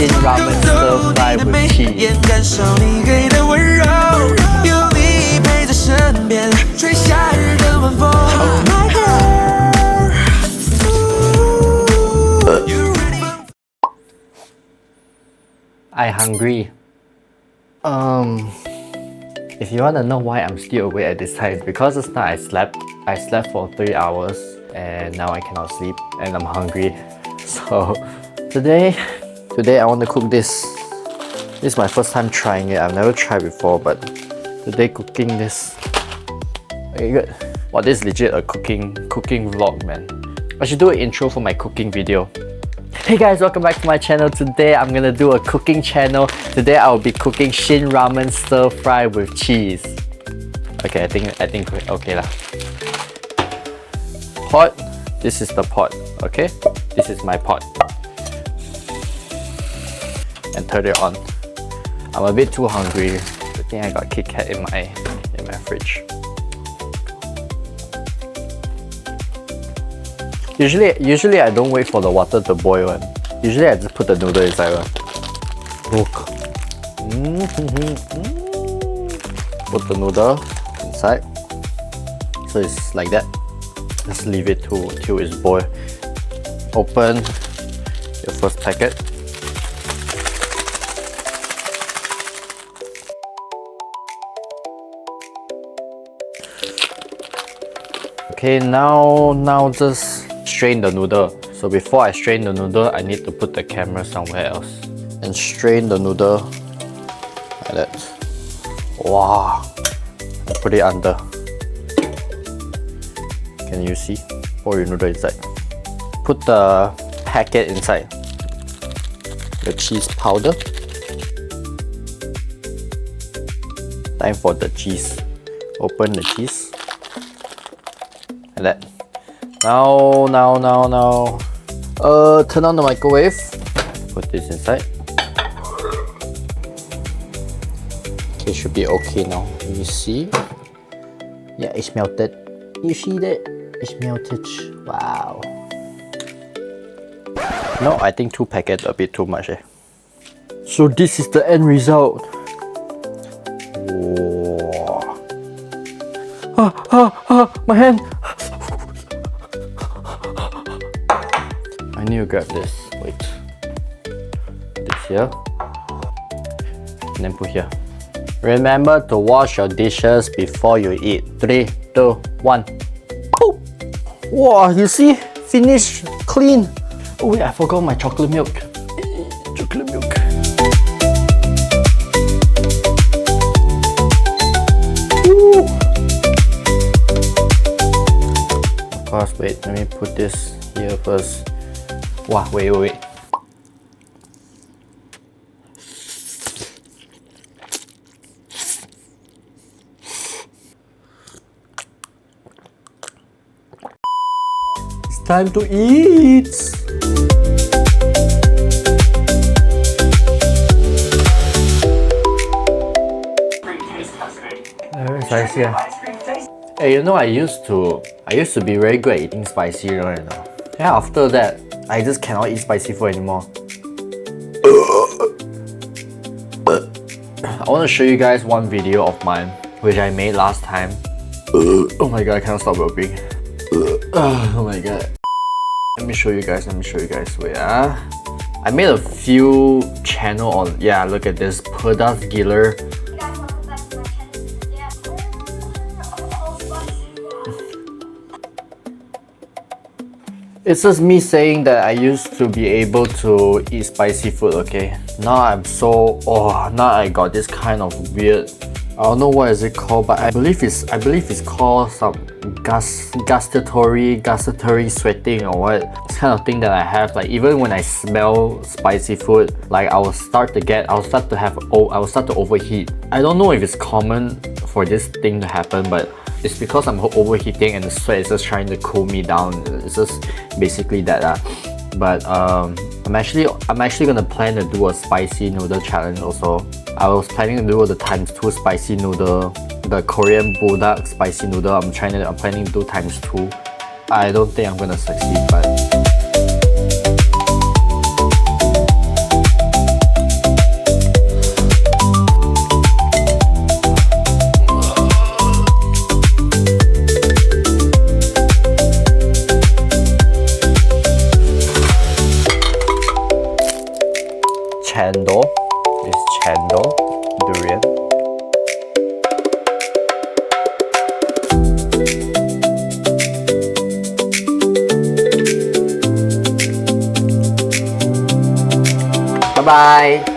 Shin Ramen Stir Fry with cheese. 感受你给的温柔，有你陪在身边，吹夏日的晚风。My heart, you ready? I hungry. If you wanna know why I'm still awake at this time, it's because just now I slept for 3 hours and now I cannot sleep and I'm hungry. So today I want to cook this. This is my first time trying it. I've never tried before, but today cooking this. Okay, good. Wow, this is legit a cooking vlog, man. I should do an intro for my cooking video. Hey guys, welcome back to my channel. Today I'm gonna do a cooking channel. Today I'll be cooking Shin Ramen Stir Fry with cheese. Okay, I think okay lah. Pot. This is the pot. Okay, this is my pot. And turn it on. I'm a bit too hungry. I think I got Kit Kat in my fridge. Usually I don't wait for the water to boil one. Usually I just put the noodle inside one. Look. Put the noodle inside. So it's like that. Just leave it till it's boiled. Open your first packet. Okay, now just strain the noodle. So before I strain the noodle, I need to put the camera somewhere else. And strain the noodle like that. Wow. Put it under. Can you see? Pour your noodle inside. Put the packet inside. The cheese powder. Time for the cheese. Open the cheese. Like that. Now. Turn on the microwave. Put this inside. Okay, should be okay now. Let me see. Yeah, it's melted. You see that? It's melted. Wow. No, I think 2 packets a bit too much. So this is the end result. Whoa. My hand. I need to grab this. Wait. Put this here. And then put here. Remember to wash your dishes before you eat. 3, 2, 1. Oh! Wow, you see? Finished. Clean. Oh wait, I forgot my chocolate milk. Chocolate milk. Woo! Of course, wait, let me put this here first. Wow, wait. It's time to eat! Very spicy. Hey, you know I used to be very good at eating spicy, you know. Yeah, after that, I just cannot eat spicy food anymore. I want to show you guys one video of mine which I made last time. Oh my god, I cannot stop burping. Oh my god. Let me show you guys. Wait, I made a few channel on, yeah, look at this, Pedas Giller. It's just me saying that I used to be able to eat spicy food, okay? Now now I got this kind of weird, I don't know what is it called, but I believe it's called some gustatory sweating or what. It's kind of thing that I have, like even when I smell spicy food, like I will start to overheat. I don't know if it's common for this thing to happen, but it's because I'm overheating and the sweat is just trying to cool me down. It's just basically that. But I'm actually gonna plan to do a spicy noodle challenge also. I was planning to do the ×2 spicy noodle, the Korean bulldog spicy noodle. I'm planning to do ×2. I don't think I'm gonna succeed, but is chendol, durian. Bye bye.